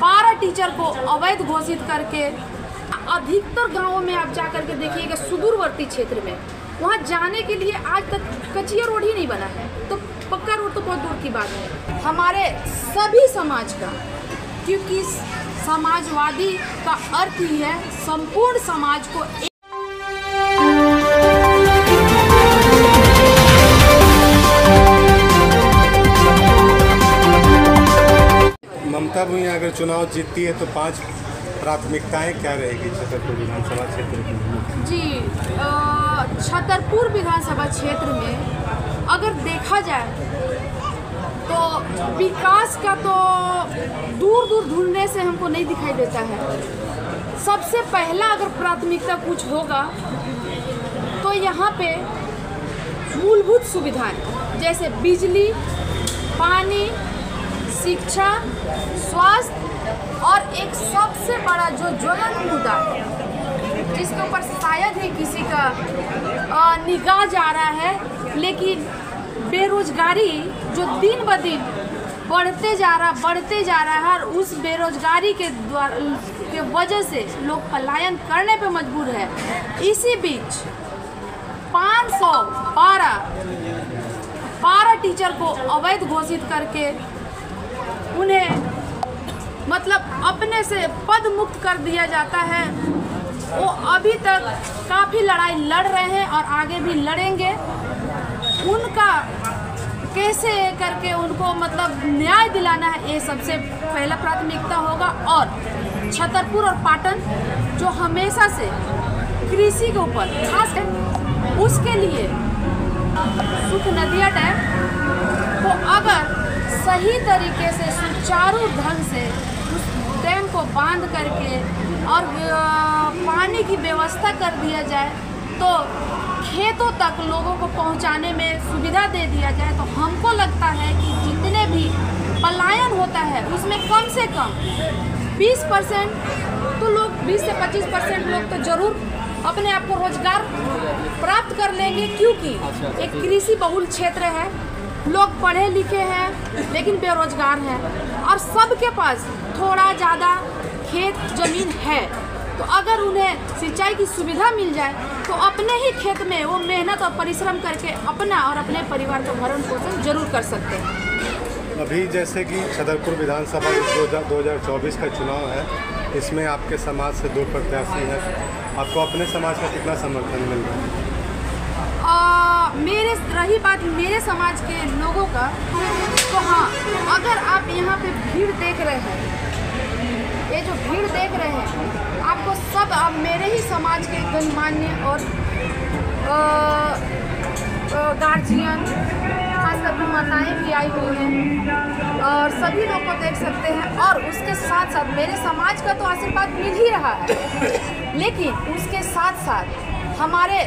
12 teacher को अवैध घोषित करके अधिकतर गांवों में आप जाकर के देखिएगा, सुदूरवर्ती क्षेत्र में वहां जाने के लिए आज तक कच्चिया रोड ही नहीं बना है, तो पक्का रोड तो बहुत दूर की बात है। हमारे सभी समाज का, क्योंकि समाजवादी का अर्थ ही है संपूर्ण समाज को ममता भुइयां अगर चुनाव जीतती है तो 5 प्राथमिकताएं क्या रहेगी छतरपुर विधानसभा क्षेत्र की? जी, छतरपुर विधानसभा क्षेत्र में अगर देखा जाए तो विकास का तो दूर दूर ढूंढने से हमको नहीं दिखाई देता है। सबसे पहला अगर प्राथमिकता कुछ होगा तो यहाँ पे मूलभूत सुविधाएं जैसे बिजली, पानी, शिक्षा, स्वास्थ्य और एक सबसे बड़ा जो ज्वलंत मुद्दा जिसके ऊपर शायद ही किसी का निगाह जा रहा है, लेकिन बेरोजगारी जो दिन ब दिन बढ़ते जा रहा है और उस बेरोजगारी के वजह से लोग पलायन करने पे मजबूर है। इसी बीच 512 टीचर को अवैध घोषित करके उन्हें मतलब अपने से पद मुक्त कर दिया जाता है। वो अभी तक काफ़ी लड़ाई लड़ रहे हैं और आगे भी लड़ेंगे। उनका कैसे करके उनको मतलब न्याय दिलाना है, ये सबसे पहला प्राथमिकता होगा। और छतरपुर और पाटन जो हमेशा से कृषि के ऊपर खास है, उसके लिए सुख नदिया डैम को अगर सही तरीके से सुचारू ढंग से उस डैम को बांध करके और पानी की व्यवस्था कर दिया जाए, तो खेतों तक लोगों को पहुंचाने में सुविधा दे दिया जाए, तो हमको लगता है कि जितने भी पलायन होता है उसमें कम से कम 20% तो लोग 20 से 25% लोग तो ज़रूर अपने आप को रोजगार प्राप्त कर लेंगे, क्योंकि एक कृषि बहुल क्षेत्र है। लोग पढ़े लिखे हैं लेकिन बेरोजगार हैं और सबके पास थोड़ा ज़्यादा खेत ज़मीन है, तो अगर उन्हें सिंचाई की सुविधा मिल जाए तो अपने ही खेत में वो मेहनत और परिश्रम करके अपना और अपने परिवार का भरण पोषण जरूर कर सकते हैं। अभी जैसे कि छतरपुर विधानसभा 2024 का चुनाव है, इसमें आपके समाज से 2 प्रत्याशी हैं, आपको अपने समाज का कितना समर्थन मिल रहा है? रही बात मेरे समाज के लोगों का, तो हाँ, अगर आप यहाँ पे भीड़ देख रहे हैं, ये जो भीड़ देख रहे हैं, आपको सब आप मेरे ही समाज के गणमान्य और गार्जियन, खासकर माताएं भी आई हुई हैं और सभी लोग को देख सकते हैं। और उसके साथ साथ मेरे समाज का तो आशीर्वाद मिल ही रहा है, लेकिन उसके साथ साथ हमारे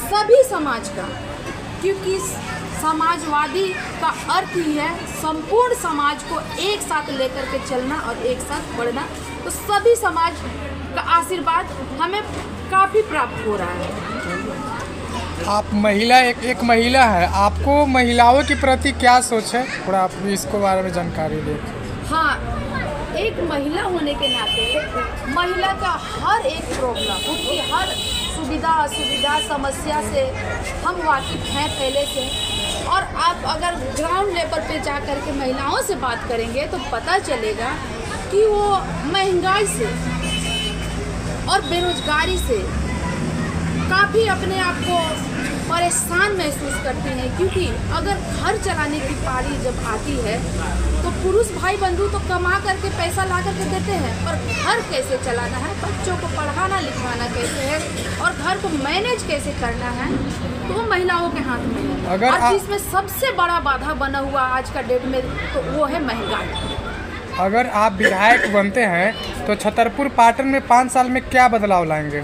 सभी समाज का, क्योंकि समाजवादी का अर्थ ही है संपूर्ण समाज को एक साथ लेकर के चलना और एक साथ बढ़ना, तो सभी समाज का आशीर्वाद हमें काफ़ी प्राप्त हो रहा है। आप महिला एक महिला है, आपको महिलाओं के प्रति क्या सोच है, थोड़ा आप इसको बारे में जानकारी दें। हाँ, एक महिला होने के नाते महिला का हर एक प्रॉब्लम, उसकी हर सुविधा असुविधा समस्या से हम वाकिफ़ हैं पहले से। और आप अगर ग्राउंड लेवल पे जा कर के महिलाओं से बात करेंगे तो पता चलेगा कि वो महंगाई से और बेरोजगारी से काफ़ी अपने आप को परेशान महसूस करती हैं, क्योंकि अगर घर चलाने की पारी जब आती है तो पुरुष भाई बंधु तो कमा करके पैसा ला करके देते हैं, पर घर कैसे चलाना है, बच्चों को पढ़ाना लिखाना कैसे है और घर को मैनेज कैसे करना है, तो वो महिलाओं के हाथ में है। और जिसमें सबसे बड़ा बाधा बना हुआ आज का डेट में तो वो है महंगाई। अगर आप विधायक बनते हैं तो छतरपुर पाटन में 5 साल में क्या बदलाव लाएंगे?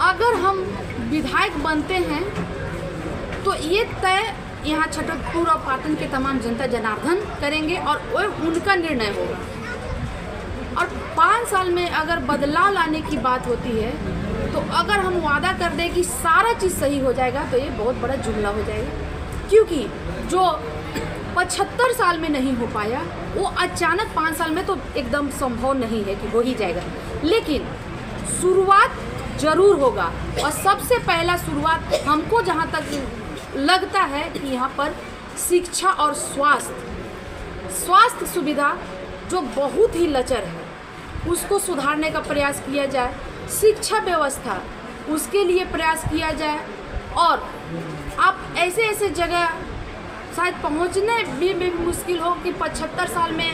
अगर हम विधायक बनते हैं तो ये तय यहाँ छतरपुर और पाटन के तमाम जनता जनार्दन करेंगे और वो उनका निर्णय होगा। और 5 साल में अगर बदलाव लाने की बात होती है तो अगर हम वादा कर दें कि सारा चीज़ सही हो जाएगा तो ये बहुत बड़ा जुमला हो जाएगा, क्योंकि जो 75 साल में नहीं हो पाया, वो अचानक 5 साल में तो एकदम संभव नहीं है कि हो ही जाएगा, लेकिन शुरुआत जरूर होगा। और सबसे पहला शुरुआत हमको जहाँ तक लगता है कि यहाँ पर शिक्षा और स्वास्थ्य सुविधा जो बहुत ही लचर है उसको सुधारने का प्रयास किया जाए, शिक्षा व्यवस्था उसके लिए प्रयास किया जाए। और आप ऐसे जगह शायद पहुंचने भी मुश्किल हो कि 75 साल में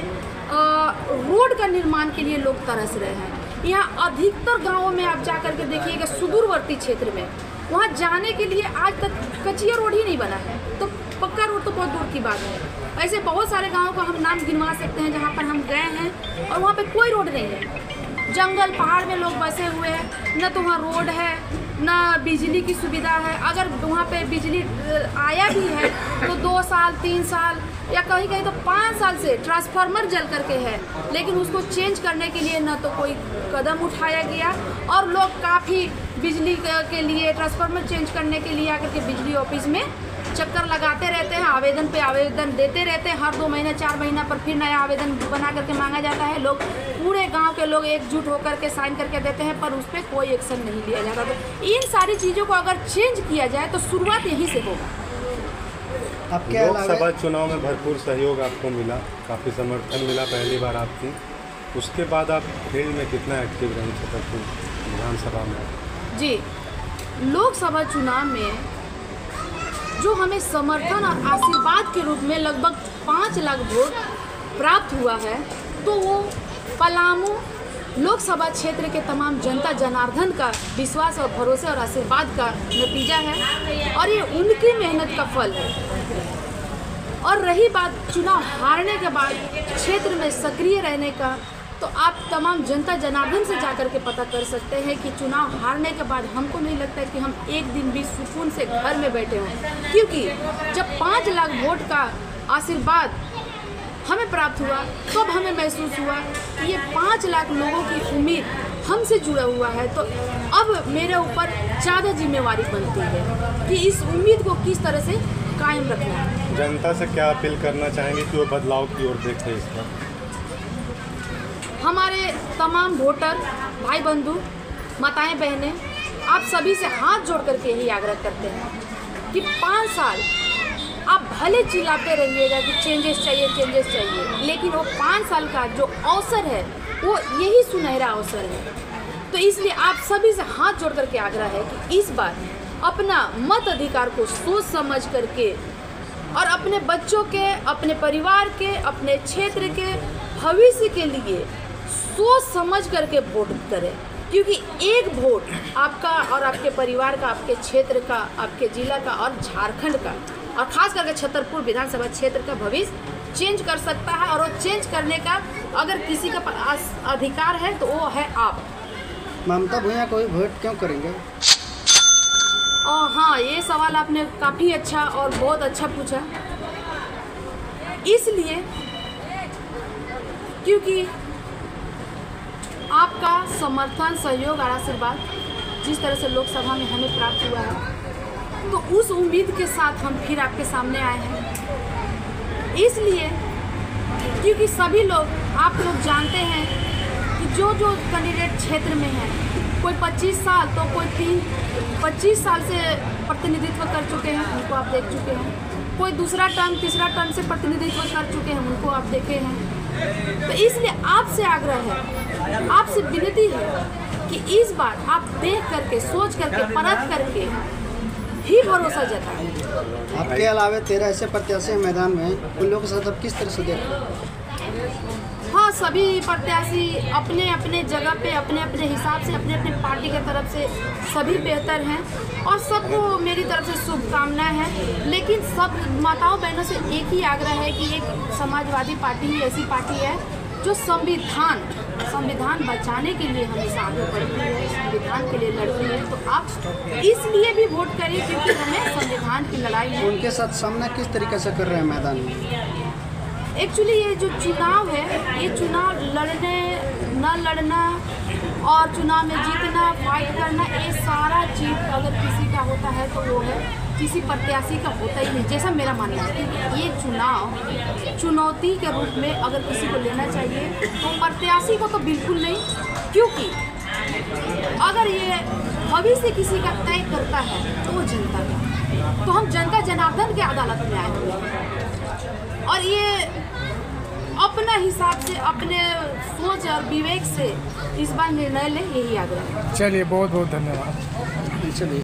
रोड का निर्माण के लिए लोग तरस रहे हैं। यहाँ अधिकतर गांवों में आप जा कर के देखिएगा, सुदूरवर्ती क्षेत्र में वहाँ जाने के लिए आज तक कच्चिया रोड ही नहीं बना है, तो पक्का रोड तो बहुत दूर की बात है। ऐसे बहुत सारे गाँवों का हम नाम गिनवा सकते हैं जहाँ पर हम गए हैं और वहाँ पे कोई रोड नहीं है, जंगल पहाड़ में लोग बसे हुए हैं, न तो वहाँ रोड है न बिजली की सुविधा है। अगर वहाँ पे बिजली आया भी है तो 2 साल 3 साल या कहीं कहीं तो 5 साल से ट्रांसफार्मर जल करके है, लेकिन उसको चेंज करने के लिए न तो कोई कदम उठाया गया। और लोग काफ़ी बिजली के लिए ट्रांसफार्मर चेंज करने के लिए आकर के बिजली ऑफिस में चक्कर लगाते रहते हैं, आवेदन पे आवेदन देते रहते हैं। हर 2 महीने 4 महीना पर फिर नया आवेदन बना करके मांगा जाता है। लोग पूरे गांव के लोग एकजुट होकर के साइन करके देते हैं, पर उस पर कोई एक्शन नहीं लिया जाता। तो इन सारी चीज़ों को अगर चेंज किया जाए तो शुरुआत यहीं से होगा। लोकसभा चुनाव में भरपूर सहयोग आपको मिला, काफ़ी समर्थन मिला पहली बार आपकी, उसके बाद आप फील्ड में कितना एक्टिव रहे छतरपुर विधानसभा में? जी, लोकसभा चुनाव में जो हमें समर्थन और आशीर्वाद के रूप में लगभग 5 लाख वोट प्राप्त हुआ है, तो वो पलामू लोकसभा क्षेत्र के तमाम जनता जनार्दन का विश्वास और भरोसे और आशीर्वाद का नतीजा है और ये उनकी मेहनत का फल है। और रही बात चुनाव हारने के बाद क्षेत्र में सक्रिय रहने का, तो आप तमाम जनता जनार्दन से जाकर के पता कर सकते हैं कि चुनाव हारने के बाद हमको नहीं लगता है कि हम एक दिन भी सुकून से घर में बैठे हों, क्योंकि जब 5 लाख वोट का आशीर्वाद हमें प्राप्त हुआ तो अब हमें महसूस हुआ कि ये 5 लाख लोगों की उम्मीद हमसे जुड़ा हुआ है। तो अब मेरे ऊपर ज़्यादा जिम्मेवारी बनती है कि इस उम्मीद को किस तरह से कायम रखना है। जनता से क्या अपील करना चाहेंगे कि वो बदलाव की ओर देखें इस पर? हमारे तमाम वोटर भाई बंधु माताएं बहनें, आप सभी से हाथ जोड़ करके यही आग्रह करते हैं कि 5 साल आप भले चिल्लाते रहिएगा कि चेंजेस चाहिए, लेकिन वो 5 साल का जो अवसर है वो यही सुनहरा अवसर है। तो इसलिए आप सभी से हाथ जोड़ करके आग्रह है कि इस बार अपना मत अधिकार को सोच समझ करके और अपने बच्चों के, अपने परिवार के, अपने क्षेत्र के भविष्य के लिए सोच समझ करके वोट करें, क्योंकि एक वोट आपका और आपके परिवार का, आपके क्षेत्र का, आपके जिला का और झारखंड का और खास करके छतरपुर विधानसभा क्षेत्र का भविष्य चेंज कर सकता है। और वो चेंज करने का अगर किसी का अधिकार है तो वो है आप। ममता भैया को वोट क्यों करेंगे? हाँ, ये सवाल आपने काफ़ी अच्छा और बहुत अच्छा पूछा। इसलिए क्योंकि आपका समर्थन, सहयोग और आशीर्वाद जिस तरह से लोकसभा में हमें प्राप्त हुआ है, तो उस उम्मीद के साथ हम फिर आपके सामने आए हैं। इसलिए क्योंकि सभी लोग, आप लोग जानते हैं कि जो कैंडिडेट क्षेत्र में हैं, कोई 25 साल तो कोई 25 साल से प्रतिनिधित्व कर चुके हैं, उनको आप देख चुके हैं। कोई दूसरा टर्म, तीसरा टर्म से प्रतिनिधित्व कर चुके हैं, उनको आप देखे हैं। तो इसलिए आपसे आग्रह है, आपसे विनती है कि इस बार आप देख करके, सोच करके, परख करके ही भरोसा जताएं। आपके अलावा 13 ऐसे प्रत्याशी हैं मैदान में, उन लोगों के साथ आप किस तरह से देख रहे हैं? हाँ, सभी प्रत्याशी अपने अपने जगह पे, अपने अपने हिसाब से, अपने अपने पार्टी के तरफ से सभी बेहतर हैं और सबको मेरी तरफ से शुभकामनाएं हैं। लेकिन सब माताओं बहनों से एक ही आग्रह है कि एक समाजवादी पार्टी ही ऐसी पार्टी है जो संविधान बचाने के लिए हमेशा आगे बढ़ती है, संविधान के लिए लड़ती है। तो आप इसलिए भी वोट करें क्योंकि हमें संविधान की लड़ाई है। उनके साथ सामना किस तरीके से कर रहे हैं मैदान में? एक्चुअली ये जो चुनाव है, ये चुनाव लड़ने न लड़ना और चुनाव में जीतना, फाइट करना, ये सारा चीज़ अगर किसी का होता है तो वो है किसी प्रत्याशी का होता ही नहीं, जैसा मेरा मानना है कि ये चुनाव चुनौती के रूप में अगर किसी को लेना चाहिए तो प्रत्याशी को तो बिल्कुल नहीं, क्योंकि अगर ये भविष्य किसी का तय करता है तो वो जनता का, तो हम जनता जनार्दन के अदालत में आए हुए हैं और ये अपना हिसाब से अपने सोच और विवेक से इस बार निर्णय ले, यही आग्रह है। चलिए बहुत बहुत धन्यवाद। चलिए।